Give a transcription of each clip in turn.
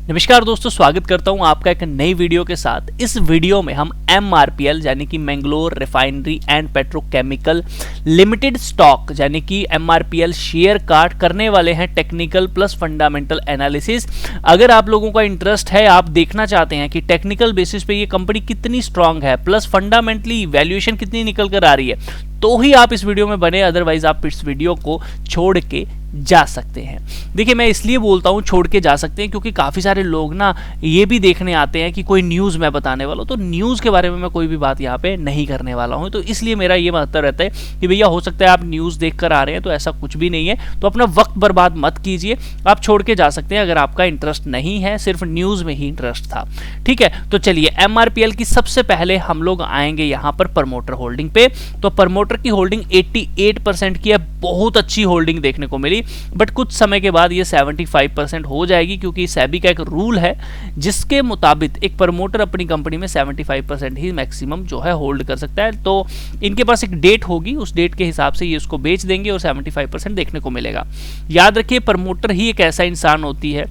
नमस्कार दोस्तों, स्वागत करता हूं आपका एक नई वीडियो के साथ। इस वीडियो में हम MRPL यानी कि Mangalore refinery and petrochemical limited stock यानी कि MRPL शेयर काट करने वाले हैं टेक्निकल प्लस फंडामेंटल एनालिसिस। अगर आप लोगों का इंटरेस्ट है, आप देखना चाहते हैं कि टेक्निकल बेसिस पे ये कंपनी कितनी स्ट्रांग है प्लस फंडामेंटली वैल्यूएशन कितनी निकल कर आ रही है, तो ही आप इस वीडियो में बने, अदरवाइज आप इस वीडियो को छोड़ के जा सकते हैं। देखिए, मैं इसलिए बोलता हूं छोड़ के जा सकते हैं क्योंकि काफ़ी सारे लोग ना ये भी देखने आते हैं कि कोई न्यूज़ मैं बताने वाला हूं, तो न्यूज़ के बारे में मैं कोई भी बात यहाँ पे नहीं करने वाला हूं। तो इसलिए मेरा ये मतलब रहता है कि भैया हो सकता है आप न्यूज़ देख कर आ रहे हैं, तो ऐसा कुछ भी नहीं है, तो अपना वक्त बर्बाद मत कीजिए, आप छोड़ के जा सकते हैं अगर आपका इंटरेस्ट नहीं है, सिर्फ न्यूज़ में ही इंटरेस्ट था। ठीक है, तो चलिए MRPL की सबसे पहले हम लोग आएंगे यहाँ पर प्रमोटर होल्डिंग पे। तो प्रमोटर की होल्डिंग 88% की है, बहुत अच्छी होल्डिंग देखने को मिली, बट कुछ समय के बाद ये 75% हो जाएगी क्योंकि सेबी का एक रूल है जिसके मुताबिक एक प्रमोटर अपनी कंपनी में 75% ही मैक्सिमम जो है होल्ड कर सकता है। तो इनके पास एक डेट होगी, उस डेट के हिसाब से ये उसको बेच देंगे और 75% देखने को मिलेगा। याद रखिए, प्रमोटर ही एक ऐसा इंसान होती है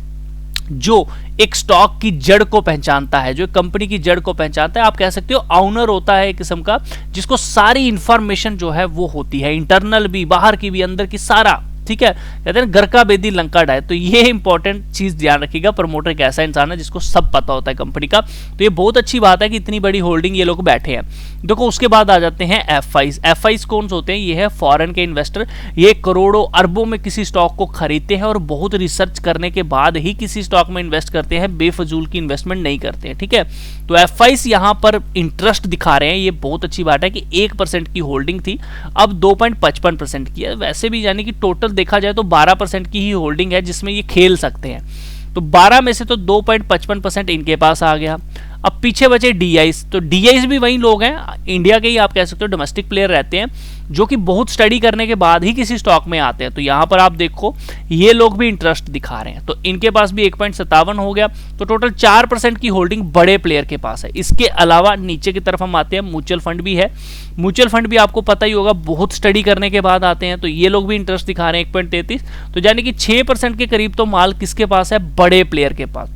जो एक स्टॉक की जड़ को पहचानता है, जो कंपनी की जड़ को पहचानता है। आप कह सकते हो ऑनर होता है एक किस्म का, जिसको सारी इंफॉर्मेशन जो है वो होती है, इंटरनल भी, बाहर की भी, अंदर की, सारा। ठीक है, कहते हैं घर का बेदी लंका डाय। तो ये इंपॉर्टेंट चीज ध्यान रखिएगा, प्रमोटर एक ऐसा इंसान है जिसको सब पता होता है कंपनी का। तो ये बहुत अच्छी बात है कि इतनी बड़ी होल्डिंग ये लोग बैठे हैं। देखो, उसके बाद आ जाते हैं FIs कौन से होते हैं? ये है फॉरेन के इन्वेस्टर, ये करोड़ों अरबों में किसी स्टॉक को खरीदते हैं और बहुत रिसर्च करने के बाद ही किसी स्टॉक में इन्वेस्ट करते हैं, बेफजूल की इन्वेस्टमेंट नहीं करते हैं। ठीक है, तो FIs यहाँ पर इंटरेस्ट दिखा रहे हैं, ये बहुत अच्छी बात है कि 1% की होल्डिंग थी, अब 2.55% की है। वैसे भी यानी कि टोटल देखा जाए तो 12% की ही होल्डिंग है जिसमें ये खेल सकते हैं। तो 12 में से तो 2.55% इनके पास आ गया। अब पीछे बचे DIs, तो DIs भी वही लोग हैं, इंडिया के ही आप कह सकते हो डोमेस्टिक प्लेयर रहते हैं, जो कि बहुत स्टडी करने के बाद ही किसी स्टॉक में आते हैं। तो यहाँ पर आप देखो, ये लोग भी इंटरेस्ट दिखा रहे हैं, तो इनके पास भी 1.57 हो गया। तो टोटल 4% की होल्डिंग बड़े प्लेयर के पास है। इसके अलावा नीचे की तरफ हम आते हैं, म्यूचुअल फंड भी है। म्यूचुअल फंड भी आपको पता ही होगा, बहुत स्टडी करने के बाद आते हैं, तो ये लोग भी इंटरेस्ट दिखा रहे हैं 1.33। तो यानी कि 6% के करीब तो माल किसके पास है? बड़े प्लेयर के पास।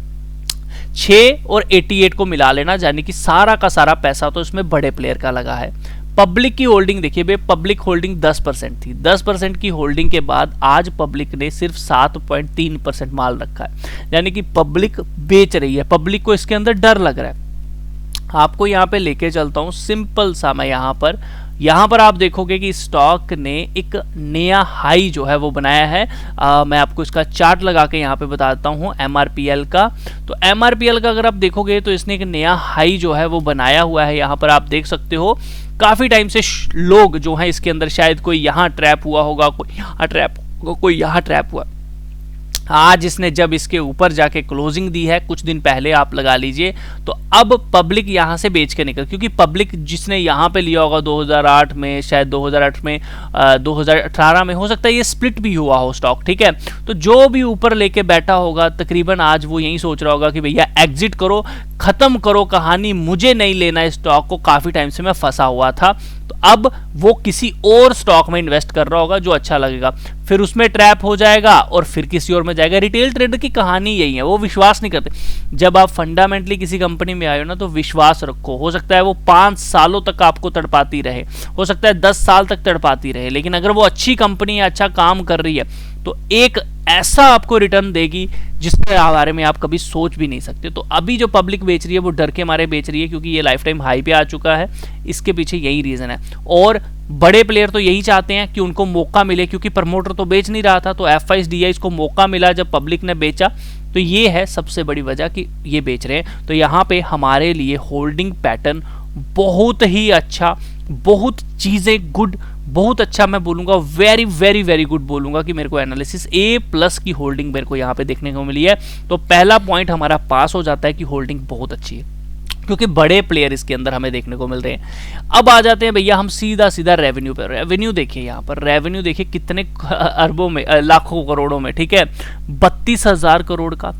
6 और 88 को मिला लेना, यानी कि सारा का सारा पैसा तो इसमें बड़े प्लेयर का लगा है। पब्लिक की होल्डिंग देखिए भाई, पब्लिक होल्डिंग 10% थी। 10% की होल्डिंग के बाद आज पब्लिक ने सिर्फ 7.3% माल रखा है, यानी कि पब्लिक बेच रही है, पब्लिक को इसके अंदर डर लग रहा है। आपको यहाँ पे लेके चलता हूँ सिंपल सा, मैं यहाँ पर आप देखोगे कि स्टॉक ने एक नया हाई जो है वो बनाया है। मैं आपको इसका चार्ट लगा के यहाँ पे बता देता हूँ MRPL का। तो MRPL का अगर आप देखोगे तो इसने एक नया हाई जो है वो बनाया हुआ है। यहाँ पर आप देख सकते हो, काफ़ी टाइम से लोग जो हैं इसके अंदर, शायद कोई यहाँ ट्रैप हुआ होगा, कोई यहाँ ट्रैप होगा, कोई यहाँ ट्रैप हुआ। आज इसने जब इसके ऊपर जाके क्लोजिंग दी है कुछ दिन पहले, आप लगा लीजिए, तो अब पब्लिक यहाँ से बेच के निकल, क्योंकि पब्लिक जिसने यहाँ पे लिया होगा 2008 में, शायद 2008 में, 2018 में, हो सकता है ये स्प्लिट भी हुआ हो स्टॉक। ठीक है, तो जो भी ऊपर लेके बैठा होगा तकरीबन आज वो यही सोच रहा होगा कि भैया एग्जिट करो, खत्म करो कहानी, मुझे नहीं लेना इस स्टॉक को, काफ़ी टाइम से मैं फंसा हुआ था। तो अब वो किसी और स्टॉक में इन्वेस्ट कर रहा होगा जो अच्छा लगेगा, फिर उसमें ट्रैप हो जाएगा और फिर किसी और में जाएगा। रिटेल ट्रेडर की कहानी यही है, वो विश्वास नहीं करते। जब आप फंडामेंटली किसी कंपनी में आए हो ना, तो विश्वास रखो। हो सकता है वो 5 सालों तक आपको तड़पाती रहे, हो सकता है 10 साल तक तड़पाती रहे, लेकिन अगर वो अच्छी कंपनी है, अच्छा काम कर रही है, तो एक ऐसा आपको रिटर्न देगी जिसके बारे में आप कभी सोच भी नहीं सकते। तो अभी जो पब्लिक बेच रही है वो डर के मारे बेच रही है, क्योंकि ये लाइफ टाइम हाई पे आ चुका है। इसके पीछे यही रीज़न है, और बड़े प्लेयर तो यही चाहते हैं कि उनको मौका मिले, क्योंकि प्रमोटर तो बेच नहीं रहा था, तो FIs DIs को मौका मिला जब पब्लिक ने बेचा। तो ये है सबसे बड़ी वजह कि ये बेच रहे हैं। तो यहाँ पे हमारे लिए होल्डिंग पैटर्न बहुत ही अच्छा, बहुत चीज़ें गुड, बहुत अच्छा, मैं बोलूँगा वेरी वेरी वेरी गुड बोलूँगा कि मेरे को एनालिसिस A+ की होल्डिंग मेरे को यहाँ पे देखने को मिली है। तो पहला पॉइंट हमारा पास हो जाता है कि होल्डिंग बहुत अच्छी है, क्योंकि बड़े प्लेयर इसके अंदर हमें देखने को मिल रहे हैं। अब आ जाते हैं भैया हम सीधा सीधा रेवेन्यू पर। रेवेन्यू देखिए, यहाँ पर रेवेन्यू देखिए कितने अरबों में, लाखों करोड़ों में। ठीक है, 32,000 करोड़ का,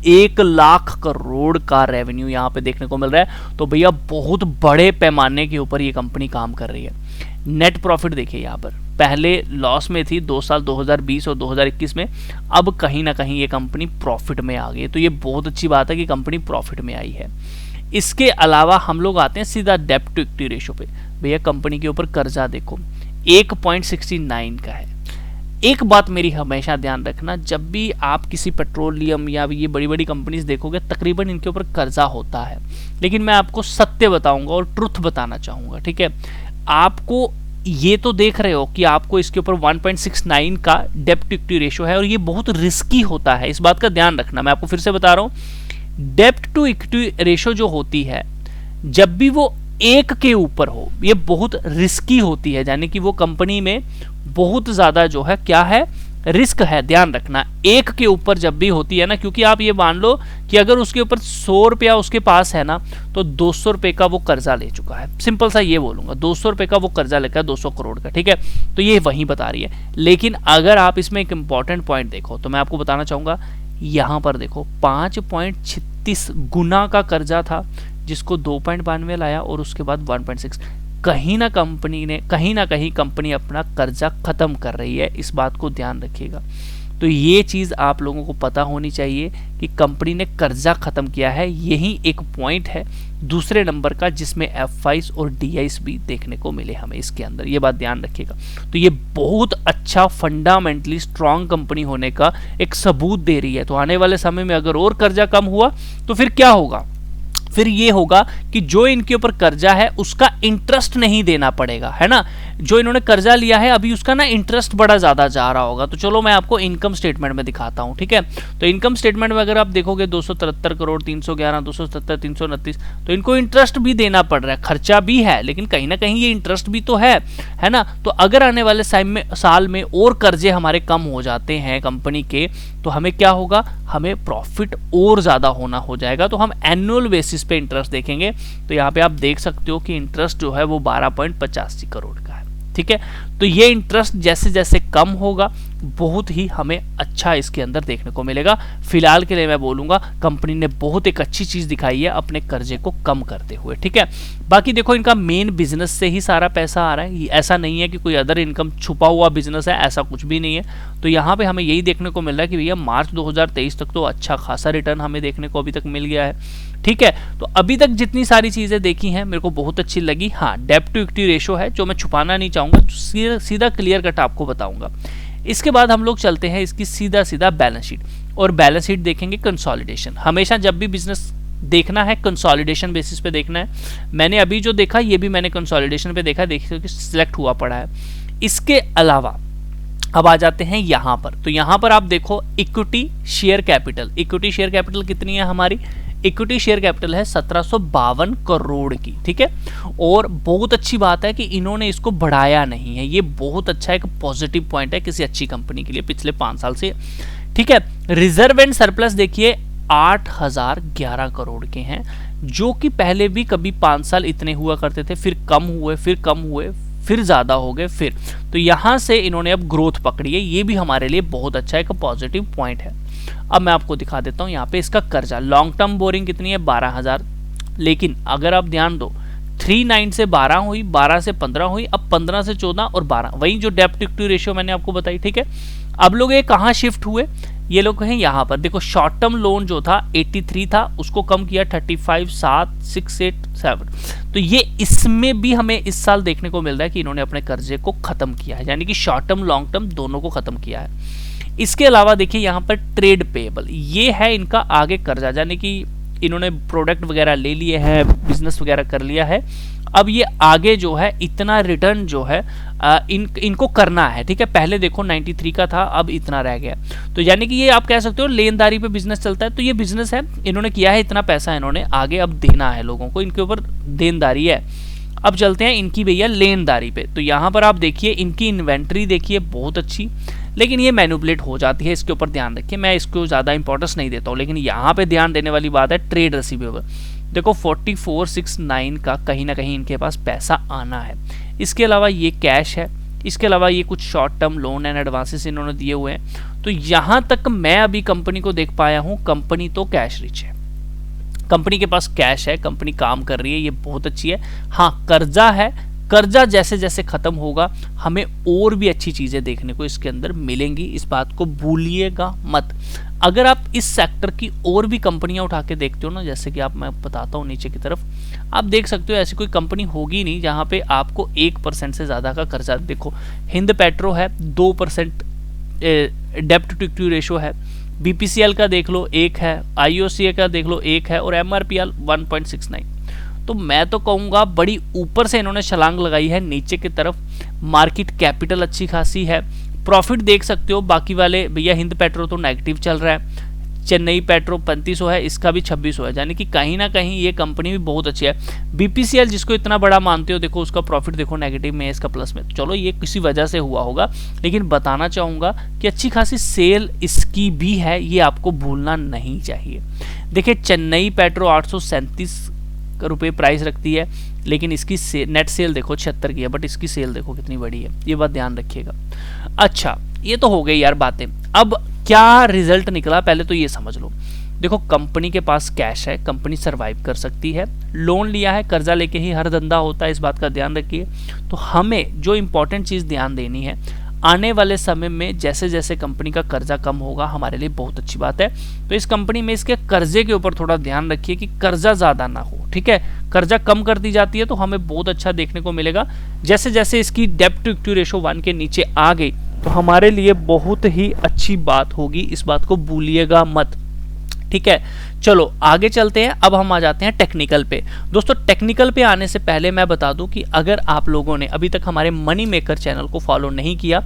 1 लाख करोड़ का रेवेन्यू यहाँ पे देखने को मिल रहा है। तो भैया बहुत बड़े पैमाने के ऊपर ये कंपनी काम कर रही है। नेट प्रॉफिट देखिए यहाँ पर पहले लॉस में थी 2 साल 2020 और 2021 में, अब कहीं ना कहीं ये कंपनी प्रॉफिट में आ गई है। तो ये बहुत अच्छी बात है कि कंपनी प्रॉफिट में आई है। इसके अलावा हम लोग आते हैं सीधा डेब्ट टू इक्विटी रेशो पे। भैया कंपनी के ऊपर कर्जा देखो 1.69 का है। एक बात मेरी हमेशा ध्यान रखना, जब भी आप किसी पेट्रोलियम या ये बड़ी बड़ी कंपनीज देखोगे तकरीबन इनके ऊपर कर्जा होता है, लेकिन मैं आपको सत्य बताऊंगा और ट्रुथ बताना चाहूँगा, ठीक है। आपको ये तो देख रहे हो कि आपको इसके ऊपर 1.69 का डेब्ट टू इक्विटी रेशो है और ये बहुत रिस्की होता है, इस बात का ध्यान रखना। मैं आपको फिर से बता रहा हूँ, डेब्ट टू इक्विटी रेशो जो होती है जब भी वो 1 के ऊपर हो ये बहुत रिस्की होती है, यानी कि वो कंपनी में बहुत ज्यादा जो है क्या है, रिस्क है। ध्यान रखना 1 के ऊपर जब भी होती है ना, क्योंकि आप ये मान लो कि अगर उसके ऊपर 100 रुपया उसके पास है ना, तो 200 रुपए का वो कर्जा ले चुका है। सिंपल सा ये बोलूंगा, 200 रुपए का वो कर्जा लेकर 200 करोड़ का, ठीक है। तो ये वहीं बता रही है। लेकिन अगर आप इसमें एक इंपॉर्टेंट पॉइंट देखो तो मैं आपको बताना चाहूंगा, यहां पर देखो 5.36 गुना का कर्जा था जिसको 2.92 लाया और उसके बाद 1.6। कहीं ना कहीं कंपनी अपना कर्जा खत्म कर रही है, इस बात को ध्यान रखिएगा। तो ये चीज़ आप लोगों को पता होनी चाहिए कि कंपनी ने कर्जा खत्म किया है, यही एक पॉइंट है दूसरे नंबर का जिसमें F5 और DIs भी देखने को मिले हमें इसके अंदर, ये बात ध्यान रखिएगा। तो ये बहुत अच्छा फंडामेंटली स्ट्रांग कंपनी होने का एक सबूत दे रही है। तो आने वाले समय में अगर और कर्जा कम हुआ तो फिर क्या होगा, फिर ये होगा कि जो इनके ऊपर कर्जा है उसका इंटरेस्ट नहीं देना पड़ेगा, है ना। जो इन्होंने कर्जा लिया है अभी उसका ना इंटरेस्ट बड़ा ज्यादा जा रहा होगा। तो चलो मैं आपको इनकम स्टेटमेंट में दिखाता हूं, ठीक है। तो इनकम स्टेटमेंट में अगर आप देखोगे 273 करोड़ 311 270 329, तो इनको इंटरेस्ट भी देना पड़ रहा है, खर्चा भी है, लेकिन कहीं ना कहीं ये इंटरेस्ट भी तो है ना। तो अगर आने वाले साल में और कर्जे हमारे कम हो जाते हैं कंपनी के, तो हमें क्या होगा, हमें प्रॉफिट और ज्यादा होना हो जाएगा। तो हम एनुअल बेसिस पे इंटरेस्ट देखेंगे, तो यहाँ पे आप देख सकते हो कि इंटरेस्ट जो है वो 12.85 करोड़ का है, ठीक है। तो ये इंटरेस्ट जैसे जैसे कम होगा बहुत ही हमें अच्छा इसके अंदर देखने को मिलेगा। फिलहाल के लिए मैं बोलूंगा कंपनी ने बहुत एक अच्छी चीज दिखाई है अपने कर्जे को कम करते हुए, ठीक है। बाकी देखो इनका मेन बिजनेस से ही सारा पैसा आ रहा है, ऐसा नहीं है कि कोई अदर इनकम छुपा हुआ बिजनेस है, ऐसा कुछ भी नहीं है। तो यहाँ पे हमें यही देखने को मिल रहा है कि भैया मार्च 2023 तक तो अच्छा खासा रिटर्न हमें देखने को अभी तक मिल गया है, ठीक है। तो अभी तक जितनी सारी चीजें देखी हैं मेरे को बहुत अच्छी लगी। हाँ, डेब्ट टू इक्विटी रेशो है जो मैं छुपाना नहीं चाहूंगा, सीधा क्लियर कट आपको बताऊंगा। इसके बाद हम लोग चलते हैं इसकी सीधा बैलेंस शीट, और बैलेंस शीट देखेंगे कंसोलिडेशन। हमेशा जब भी बिजनेस देखना है कंसोलिडेशन बेसिस पे देखना है। मैंने अभी जो देखा ये भी मैंने कंसोलिडेशन पे देखा, देखिए कि सिलेक्ट हुआ पड़ा है। इसके अलावा अब आ जाते हैं यहाँ पर, तो यहाँ पर आप देखो equity share capital, equity share capital कितनी है हमारी, इक्विटी शेयर कैपिटल है 1752 करोड़ की, ठीक है। और बहुत अच्छी बात है कि इन्होंने इसको बढ़ाया नहीं है, ये बहुत अच्छा एक पॉजिटिव पॉइंट है किसी अच्छी कंपनी के लिए पिछले 5 साल से, ठीक है। रिजर्व एंड सरप्लस देखिए 8011 करोड़ के हैं, जो कि पहले भी कभी 5 साल इतने हुआ करते थे, फिर कम हुए फिर ज्यादा हो गए फिर। तो यहां से इन्होंने अब ग्रोथ पकड़ी है, ये भी हमारे लिए बहुत अच्छा एक पॉजिटिव पॉइंट है। अब मैं आपको दिखा देता हूं यहाँ पे इसका कर्जा, लॉन्ग टर्म बोरिंग कितनी है 12,000, लेकिन अगर आप ध्यान दो 3.9 से 12 हुई, 12 से 15 हुई, अब 15 से 14 और 12, वही जो डेब्ट इक्विटी रेशियो मैंने आपको बताई, ठीक है। अब लोग ये कहाँ शिफ्ट हुए, ये लोग हैं यहाँ पर। देखो शॉर्ट टर्म लोन जो था 83 था, उसको कम किया 35, 7, 6, 8, 7। तो ये इसमें भी हमें इस साल देखने को मिल रहा है कि इन्होंने अपने कर्जे को खत्म किया है, यानी कि शॉर्ट टर्म लॉन्ग टर्म दोनों को खत्म किया है। इसके अलावा देखिए यहाँ पर ट्रेड पेएबल, ये है इनका आगे कर्जा, यानी कि इन्होंने प्रोडक्ट वगैरह ले लिए हैं, बिजनेस वगैरह कर लिया है, अब ये आगे जो है इतना रिटर्न जो है इनको करना है, ठीक है। पहले देखो 93 का था, अब इतना रह गया। तो यानी कि ये आप कह सकते हो लेनदारी पे बिजनेस चलता है। तो ये बिजनेस है, इन्होंने किया है, इतना पैसा इन्होंने आगे अब देना है लोगों को, इनके ऊपर देनदारी है। अब चलते हैं इनकी भैया लेनदारी पे, तो यहाँ पर आप देखिए इनकी इन्वेंट्री देखिए बहुत अच्छी, लेकिन ये मैनिपुलेट हो जाती है, इसके ऊपर ध्यान रखिए। मैं इसको ज़्यादा इंपॉर्टेंस नहीं देता हूँ, लेकिन यहाँ पे ध्यान देने वाली बात है ट्रेड रिसीवेबल। देखो 4469 का कहीं ना कहीं इनके पास पैसा आना है। इसके अलावा ये कैश है, इसके अलावा ये कुछ short term loan and advances इन्होंने दिए हुए हैं। तो यहाँ तक मैं अभी कंपनी को देख पाया हूँ, कंपनी तो कैश रिच है, कंपनी के पास कैश है, कंपनी काम कर रही है, ये बहुत अच्छी है। हाँ कर्जा है, कर्जा जैसे जैसे खत्म होगा हमें और भी अच्छी चीजें देखने को इसके अंदर मिलेंगी, इस बात को भूलिएगा मत। अगर आप इस सेक्टर की और भी कंपनियां उठा के देखते हो ना, जैसे कि मैं बताता हूँ नीचे की तरफ, आप देख सकते हो ऐसी कोई कंपनी होगी नहीं जहां पे आपको 1% से ज्यादा का कर्जा। देखो हिंद पेट्रो है 2% डेप्ट टू इक्विटी रेशो है, बीपीसीएल का देख लो 1 है, आईओसीए का देख लो 1 है, और एमआरपीएल 1.69। तो मैं तो कहूँगा बड़ी ऊपर से इन्होंने छलांग लगाई है नीचे की तरफ। मार्केट कैपिटल अच्छी खासी है, प्रॉफिट देख सकते हो। बाकी वाले भैया हिंद पेट्रो तो नेगेटिव चल रहा है, चेन्नई पेट्रो 3500 है, इसका भी 2600 है, यानी कि कहीं ना कहीं ये कंपनी भी बहुत अच्छी है। बीपीसीएल जिसको इतना बड़ा मानते हो, देखो उसका प्रॉफिट देखो नेगेटिव में, इसका प्लस में। चलो ये किसी वजह से हुआ होगा, लेकिन बताना चाहूँगा कि अच्छी खासी सेल इसकी भी है, ये आपको भूलना नहीं चाहिए। देखिए चेन्नई पेट्रो 837 रुपये प्राइस रखती है, लेकिन इसकी नेट सेल देखो 76 की है, बट इसकी सेल देखो कितनी बड़ी है, ये बात ध्यान रखिएगा। अच्छा ये तो हो गई यार बातें, अब क्या रिजल्ट निकला पहले तो ये समझ लो। देखो कंपनी के पास कैश है, कंपनी सरवाइव कर सकती है, लोन लिया है, कर्जा लेके ही हर धंधा होता है, इस बात का ध्यान रखिए। तो हमें जो इंपॉर्टेंट चीज़ ध्यान देनी है, आने वाले समय में जैसे जैसे कंपनी का कर्जा कम होगा हमारे लिए बहुत अच्छी बात है। तो इस कंपनी में इसके कर्जे के ऊपर थोड़ा ध्यान रखिए कि कर्जा ज़्यादा ना हो, ठीक है। कर्जा कम कर दी जाती है तो हमें बहुत अच्छा देखने को मिलेगा। जैसे जैसे इसकी डेप्ट टू इक्विटी रेशो 1 के नीचे आ गई तो हमारे लिए बहुत ही अच्छी बात होगी, इस बात को भूलिएगा मत, ठीक है। चलो आगे चलते हैं, अब हम आ जाते हैं टेक्निकल पे। दोस्तों टेक्निकल पे आने से पहले मैं बता दूं कि अगर आप लोगों ने अभी तक हमारे मनी मेकर चैनल को फॉलो नहीं किया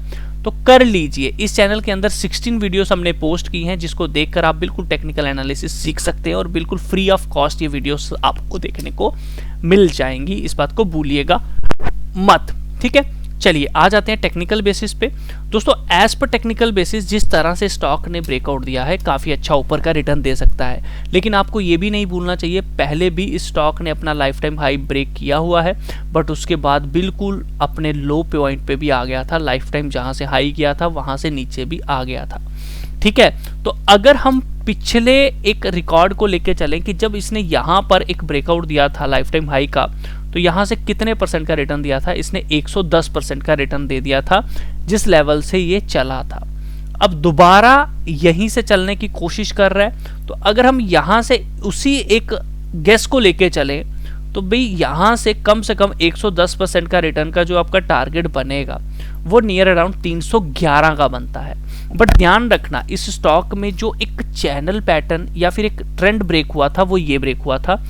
तो कर लीजिए। इस चैनल के अंदर 16 वीडियोस हमने पोस्ट की हैं, जिसको देखकर आप बिल्कुल टेक्निकल एनालिसिस सीख सकते हैं और बिल्कुल फ्री ऑफ कॉस्ट ये वीडियोस आपको देखने को मिल जाएंगी, इस बात को भूलिएगा मत, ठीक है। चलिए आ जाते हैं टेक्निकल बेसिस पे। दोस्तों एज पर टेक्निकल बेसिस जिस तरह से स्टॉक ने ब्रेकआउट दिया है काफ़ी अच्छा ऊपर का रिटर्न दे सकता है, लेकिन आपको ये भी नहीं भूलना चाहिए पहले भी इस स्टॉक ने अपना लाइफ टाइम हाई ब्रेक किया हुआ है, बट उसके बाद बिल्कुल अपने लो पॉइंट पे भी आ गया था। लाइफ टाइम जहाँ से हाई किया था वहाँ से नीचे भी आ गया था, ठीक है। तो अगर हम पिछले एक रिकॉर्ड को लेके चलें कि जब इसने यहाँ पर एक ब्रेकआउट दिया था लाइफ टाइम हाई का, तो यहाँ से कितने % का रिटर्न दिया था, इसने 110% का रिटर्न दे दिया था जिस लेवल से ये चला था। अब दोबारा यहीं से चलने की कोशिश कर रहा है, तो अगर हम यहाँ से उसी एक गेस को लेके चले तो भाई यहाँ से कम 110% का रिटर्न का जो आपका टारगेट बनेगा वो नियर अराउंड 311 का बनता है। बट ध्यान रखना इस स्टॉक में जो एक चैनल पैटर्न या फिर एक ट्रेंड ब्रेक हुआ था वो ये ब्रेक हुआ था।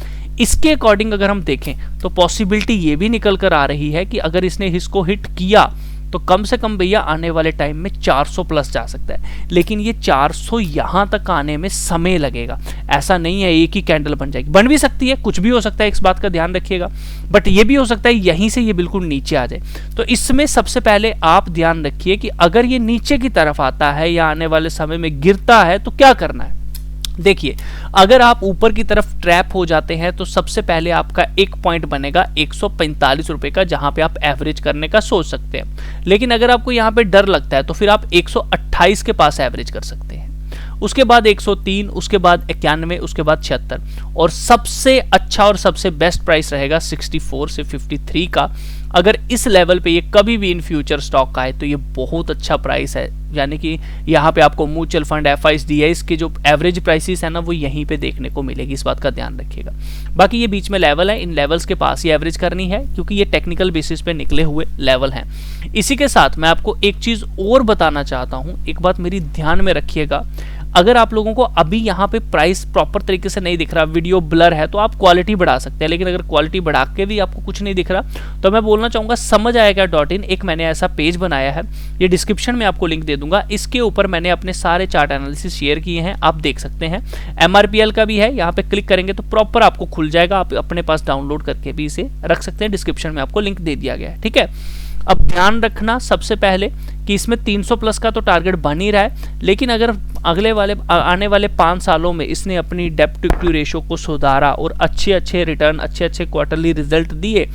इसके अकॉर्डिंग अगर हम देखें तो पॉसिबिलिटी ये भी निकल कर आ रही है कि अगर इसने इसको हिट किया तो कम से कम भैया आने वाले टाइम में 400 प्लस जा सकता है, लेकिन ये 400 यहाँ तक आने में समय लगेगा। ऐसा नहीं है एक ही कैंडल बन जाएगी, बन भी सकती है, कुछ भी हो सकता है, इस बात का ध्यान रखिएगा। बट ये भी हो सकता है यहीं से ये बिल्कुल नीचे आ जाए। तो इसमें सबसे पहले आप ध्यान रखिए कि अगर ये नीचे की तरफ आता है या आने वाले समय में गिरता है तो क्या करना है। देखिए अगर आप ऊपर की तरफ ट्रैप हो जाते हैं तो सबसे पहले आपका एक पॉइंट बनेगा 145 रुपए का, जहां पे आप एवरेज करने का सोच सकते हैं। लेकिन अगर आपको यहां पे डर लगता है तो फिर आप 128 के पास एवरेज कर सकते हैं, उसके बाद 103, उसके बाद 91, उसके बाद 76, और सबसे अच्छा और सबसे बेस्ट प्राइस रहेगा 64 से 53 का। अगर इस लेवल पे ये कभी भी इन फ्यूचर स्टॉक आए तो ये बहुत अच्छा प्राइस है, यानी कि यहाँ पे आपको म्यूचुअल फंड एफआईज डीआईज के जो एवरेज प्राइसेस है ना वो यहीं पे देखने को मिलेगी, इस बात का ध्यान रखिएगा। बाकी ये बीच में लेवल है, इन लेवल्स के पास ही एवरेज करनी है क्योंकि ये टेक्निकल बेसिस पे निकले हुए लेवल हैं। इसी के साथ मैं आपको एक चीज और बताना चाहता हूँ, एक बात मेरी ध्यान में रखिएगा। अगर आप लोगों को अभी यहाँ पे प्राइस प्रॉपर तरीके से नहीं दिख रहा, वीडियो ब्लर है, तो आप क्वालिटी बढ़ा सकते हैं, लेकिन अगर क्वालिटी बढ़ा के भी आपको कुछ नहीं दिख रहा तो मैं बोलना चाहूँगा समझ आएगा .in एक मैंने ऐसा पेज बनाया है, ये डिस्क्रिप्शन में आपको लिंक दे दूंगा। इसके ऊपर मैंने अपने सारे चार्ट एनालिसिस शेयर किए हैं, आप देख सकते हैं। MRPL का भी है, यहाँ पे क्लिक करेंगे तो प्रॉपर आपको खुल जाएगा, आप अपने पास डाउनलोड करके भी इसे रख सकते हैं। डिस्क्रिप्शन में आपको लिंक दे दिया गया है, ठीक है। अब ध्यान रखना सबसे पहले कि इसमें 300 प्लस का तो टारगेट बन ही रहा है, लेकिन अगर आने वाले 5 सालों में इसने अपनी डेप्ट टू इक्विटी रेशो को सुधारा और अच्छे रिटर्न, अच्छे क्वार्टरली रिजल्ट दिए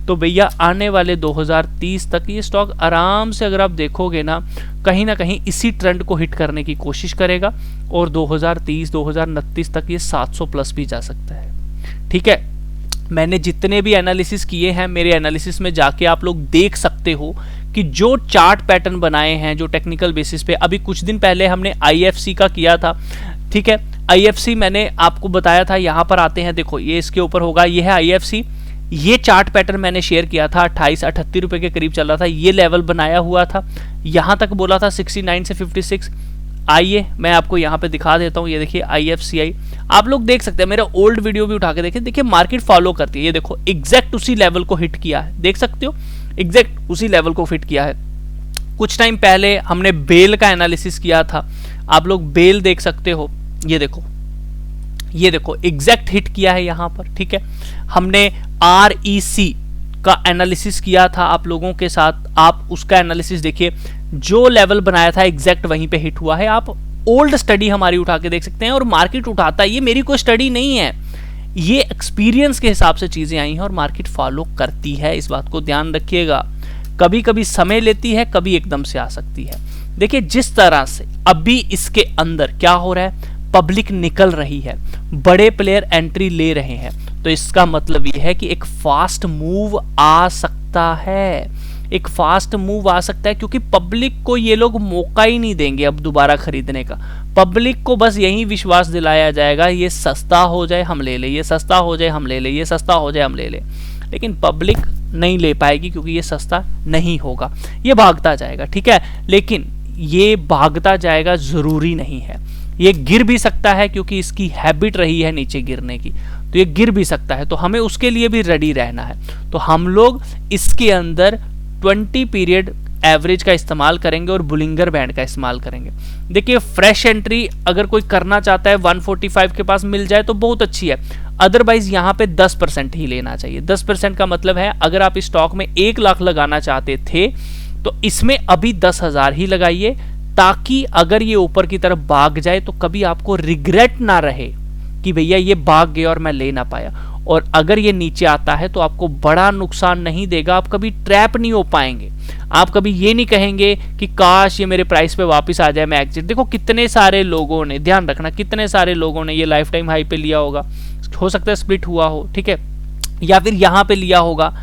तो भैया आने वाले 2030 तक ये स्टॉक आराम से, अगर आप देखोगे ना कहीं इसी ट्रेंड को हिट करने की कोशिश करेगा और 2030-2029 तक ये 700 प्लस भी जा सकता है, ठीक है। मैंने जितने भी एनालिसिस किए हैं, मेरे एनालिसिस में जाके आप लोग देख सकते हो कि जो चार्ट पैटर्न बनाए हैं जो टेक्निकल बेसिस पे, अभी कुछ दिन पहले हमने IFC का किया था, ठीक है। IFC मैंने आपको बताया था, यहाँ पर आते हैं, देखो ये इसके ऊपर होगा, ये है IFC। ये चार्ट पैटर्न मैंने शेयर किया था, 28-38 रुपए के करीब चल रहा था, ये लेवल बनाया हुआ था, यहाँ तक बोला था 69 से 56। आइए मैं आपको यहाँ पे दिखा देता हूँ, ये देखिए IFCI, आप लोग देख सकते हैं, मेरा ओल्ड वीडियो भी उठा के देखिए, देखिए मार्केट फॉलो करती है, ये देखो एग्जैक्ट उसी लेवल को हिट किया है, देख सकते हो एग्जैक्ट उसी लेवल को हिट किया है। कुछ टाइम पहले हमने बेल का एनालिसिस किया था, आप लोग बेल देख सकते हो, ये देखो एग्जैक्ट हिट किया है यहाँ पर, ठीक है। हमने REC का एनालिसिस किया था आप लोगों के साथ, आप उसका एनालिसिस देखिए, जो लेवल बनाया था एग्जैक्ट वहीं पे हिट हुआ है। आप ओल्ड स्टडी हमारी उठा के देख सकते हैं, और मार्केट उठाता है, ये मेरी कोई स्टडी नहीं है, ये एक्सपीरियंस के हिसाब से चीजें आई हैं और मार्केट फॉलो करती है, इस बात को ध्यान रखिएगा। कभी कभी समय लेती है, कभी एकदम से आ सकती है। देखिए जिस तरह से अभी इसके अंदर क्या हो रहा है, पब्लिक निकल रही है, बड़े प्लेयर एंट्री ले रहे हैं, तो इसका मतलब यह है कि एक फास्ट मूव आ सकता है, एक फास्ट मूव आ सकता है, क्योंकि पब्लिक को ये लोग मौका ही नहीं देंगे अब दोबारा खरीदने का। पब्लिक को बस यही विश्वास दिलाया जाएगा, ये सस्ता हो जाए हम ले ले, ये सस्ता हो जाए हम ले ले, ये सस्ता हो जाए हम ले ले, लेकिन पब्लिक नहीं ले पाएगी क्योंकि ये सस्ता नहीं होगा, ये भागता जाएगा, ठीक है। लेकिन ये भागता जाएगा जरूरी नहीं है, ये गिर भी सकता है क्योंकि इसकी हैबिट रही है नीचे गिरने की, तो ये गिर भी सकता है, तो हमें उसके लिए भी रेडी रहना है। तो हम लोग इसके अंदर 20 पीरियड एवरेज का इस्तेमाल करेंगे और बुलिंगर बैंड का इस्तेमाल करेंगे। देखिए फ्रेश एंट्री अगर कोई करना चाहता है 145 के पास मिल जाए तो बहुत अच्छी है, अदरवाइज यहाँ पे 10% ही लेना चाहिए। 10% का मतलब है अगर आप इस स्टॉक में 1 लाख लगाना चाहते थे तो इसमें अभी 10,000 ही लगाइए, ताकि अगर ये ऊपर की तरफ भाग जाए तो कभी आपको रिग्रेट ना रहे कि भैया ये भाग गया और मैं ले ना पाया। और अगर ये नीचे आता है तो आपको बड़ा नुकसान नहीं देगा, आप कभी ट्रैप नहीं हो पाएंगे, आप कभी ये नहीं कहेंगे कि काश ये मेरे प्राइस पे वापस आ जाए मैं एग्जिट। देखो कितने सारे लोगों ने, ध्यान रखना, कितने सारे लोगों ने ये लाइफ टाइम हाई पे लिया होगा, हो सकता है स्प्लिट हुआ हो, ठीक है, या फिर यहाँ पे लिया होगा,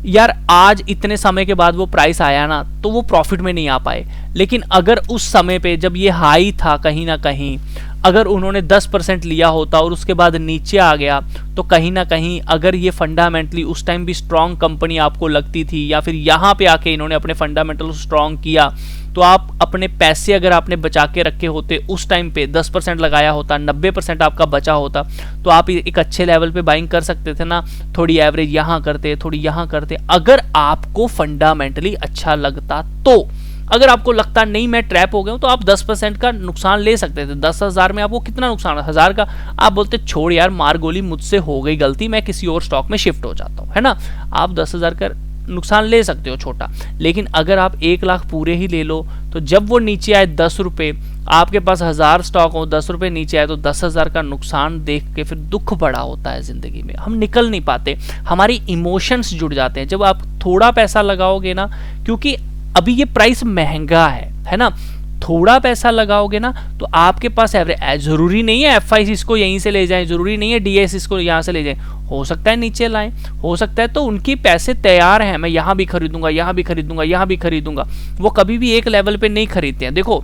यार आज इतने समय के बाद वो प्राइस आया ना तो वो प्रॉफिट में नहीं आ पाए। लेकिन अगर उस समय पे जब ये हाई था कहीं ना कहीं अगर उन्होंने 10% लिया होता और उसके बाद नीचे आ गया तो कहीं ना कहीं अगर ये फंडामेंटली उस टाइम भी स्ट्रॉन्ग कंपनी आपको लगती थी या फिर यहाँ पे आके इन्होंने अपने फंडामेंटल स्ट्रॉन्ग किया तो आप अपने पैसे अगर आपने बचा के रखे होते उस टाइम पे 10% लगाया होता, 90% आपका बचा होता, तो आप एक अच्छे लेवल पे बाइंग कर सकते थे ना। थोड़ी एवरेज यहाँ करते, थोड़ी यहाँ करते, अगर आपको फंडामेंटली अच्छा लगता तो। अगर आपको लगता नहीं मैं ट्रैप हो गया हूं तो आप 10% का नुकसान ले सकते थे। 10,000 में आपको कितना नुकसान है, 1000 का, आप बोलते छोड़ यार मार गोली, मुझसे हो गई गलती, मैं किसी और स्टॉक में शिफ्ट हो जाता हूं, है ना। आप 10,000 का नुकसान ले सकते हो छोटा। लेकिन अगर आप 1 लाख पूरे ही ले लो तो जब वो नीचे आए 10 रुपये, आपके पास 1000 स्टॉक हो, 10 रुपये नीचे आए तो 10,000 का नुकसान देख के फिर दुख बड़ा होता है जिंदगी में, हम निकल नहीं पाते, हमारी इमोशंस जुड़ जाते हैं। जब आप थोड़ा पैसा लगाओगे ना, क्योंकि अभी ये प्राइस महंगा है ना, थोड़ा पैसा लगाओगे ना तो आपके पास एवरेज, जरूरी नहीं है FIs इसको यहीं से ले जाएं, जरूरी नहीं है DS इसको यहाँ से ले जाएं, हो सकता है नीचे लाएं, हो सकता है तो उनकी पैसे तैयार हैं, मैं यहाँ भी खरीदूंगा, यहाँ भी खरीदूंगा, यहाँ भी खरीदूंगा। वो कभी भी एक लेवल पे नहीं खरीदते हैं। देखो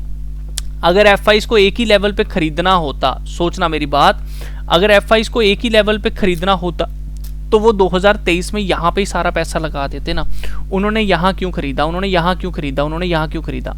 अगर FIs को एक ही लेवल पे खरीदना होता, सोचना मेरी बात, अगर FIs को एक ही लेवल पे खरीदना होता तो वो 2023 में यहाँ पे ही सारा पैसा लगा देते ना। उन्होंने यहाँ क्यों खरीदा, उन्होंने यहाँ क्यों खरीदा, उन्होंने यहाँ क्यों खरीदा,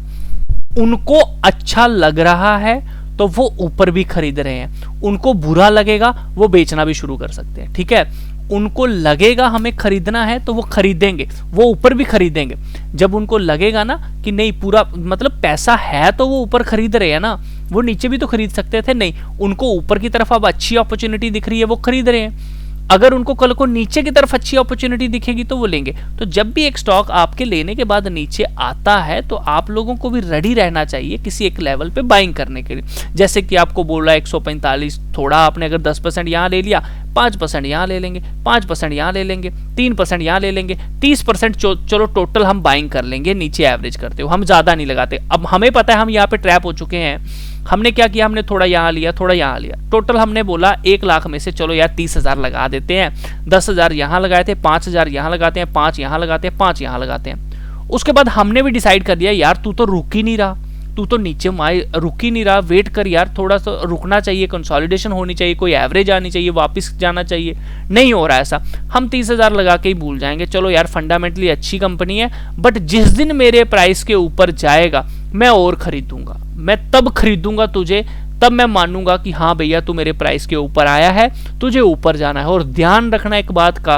उनको अच्छा लग रहा है तो वो ऊपर भी खरीद रहे हैं, उनको बुरा लगेगा वो बेचना भी शुरू कर सकते हैं, ठीक है। उनको लगेगा हमें खरीदना है तो वो खरीदेंगे, वो ऊपर भी खरीदेंगे। जब उनको लगेगा ना कि नहीं पूरा मतलब पैसा है तो वो ऊपर खरीद रहे हैं ना, वो नीचे भी तो खरीद सकते थे, नहीं, उनको ऊपर की तरफ अब अच्छी अपॉर्चुनिटी दिख रही है वो खरीद रहे हैं। अगर उनको कल को नीचे की तरफ अच्छी अपॉर्चुनिटी दिखेगी तो वो लेंगे। तो जब भी एक स्टॉक आपके लेने के बाद नीचे आता है तो आप लोगों को भी रेडी रहना चाहिए किसी एक लेवल पे बाइंग करने के लिए। जैसे कि आपको बोला 145, थोड़ा आपने अगर 10% यहाँ ले लिया, 5% यहाँ ले लेंगे, 5% यहाँ ले लेंगे, 3% यहाँ ले लेंगे, 30% चलो टोटल हम बाइंग कर लेंगे नीचे एवरेज करते हो, हम ज़्यादा नहीं लगाते। अब हमें पता है हम यहाँ पे ट्रैप हो चुके हैं हमने क्या किया, हमने थोड़ा यहाँ लिया, थोड़ा यहाँ लिया, टोटल हमने बोला 1 लाख में से चलो यार 30,000 लगा देते हैं, 10,000 यहाँ लगाए थे, 5,000 यहाँ लगाते हैं, 5 यहाँ लगाते हैं, 5 यहाँ लगाते हैं। उसके बाद हमने भी डिसाइड कर लिया यार तू तो रुक ही नहीं रहा, तू तो नीचे रुक ही नहीं रहा, वेट कर यार, थोड़ा सा रुकना चाहिए, कंसोलिडेशन होनी चाहिए, कोई एवरेज आनी चाहिए, वापस जाना चाहिए। नहीं हो रहा ऐसा, हम 30,000 लगा के ही भूल जाएंगे, चलो यार फंडामेंटली अच्छी कंपनी है, बट जिस दिन मेरे प्राइस के ऊपर जाएगा मैं और खरीदूंगा, मैं तब खरीदूंगा तुझे, तब मैं मानूंगा कि हाँ भैया तू मेरे प्राइस के ऊपर आया है, तुझे ऊपर जाना है। और ध्यान रखना एक बात का,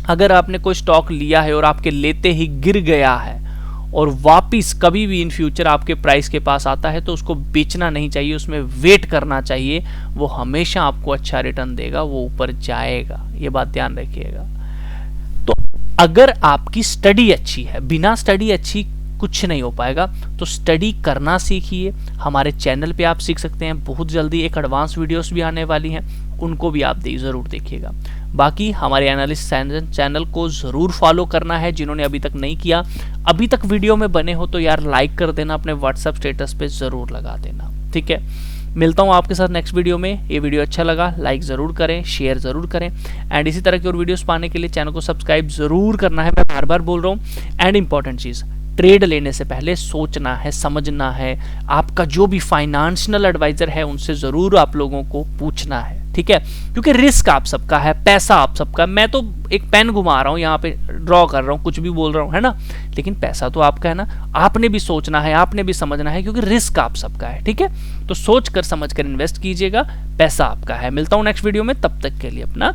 अगर आपने कोई स्टॉक लिया है और आपके लेते ही गिर गया है और वापिस कभी भी इन फ्यूचर आपके प्राइस के पास आता है तो उसको बेचना नहीं चाहिए, उसमें वेट करना चाहिए, वो हमेशा आपको अच्छा रिटर्न देगा, वो ऊपर जाएगा, ये बात ध्यान रखिएगा। तो अगर आपकी स्टडी अच्छी है, बिना स्टडी अच्छी कुछ नहीं हो पाएगा, तो स्टडी करना सीखिए। हमारे चैनल पे आप सीख सकते हैं, बहुत जल्दी एक एडवांस वीडियोस भी आने वाली हैं, उनको भी आप ज़रूर देखिएगा। बाकी हमारे एनालिस्ट चैनल को ज़रूर फॉलो करना है, जिन्होंने अभी तक नहीं किया, अभी तक वीडियो में बने हो तो यार लाइक कर देना, अपने व्हाट्सएप स्टेटस पे ज़रूर लगा देना, ठीक है। मिलता हूँ आपके साथ नेक्स्ट वीडियो में। ये वीडियो अच्छा लगा लाइक ज़रूर करें, शेयर ज़रूर करें, एंड इसी तरह की और वीडियोस पाने के लिए चैनल को सब्सक्राइब ज़रूर करना है, मैं बार बार बोल रहा हूँ। एंड इंपॉर्टेंट चीज़, ट्रेड लेने से पहले सोचना है, समझना है, आपका जो भी फाइनेंशियल एडवाइजर है उनसे ज़रूर आप लोगों को पूछना है, ठीक है, क्योंकि रिस्क आप सबका है, पैसा आप सबका। मैं तो एक पेन घुमा रहा हूँ यहाँ पे, ड्रॉ कर रहा हूँ, कुछ भी बोल रहा हूँ, है ना, लेकिन पैसा तो आपका है ना, आपने भी सोचना है, आपने भी समझना है, क्योंकि रिस्क आप सबका है, ठीक है। तो सोच कर समझ कर इन्वेस्ट कीजिएगा, पैसा आपका है। मिलता हूँ नेक्स्ट वीडियो में, तब तक के लिए अपना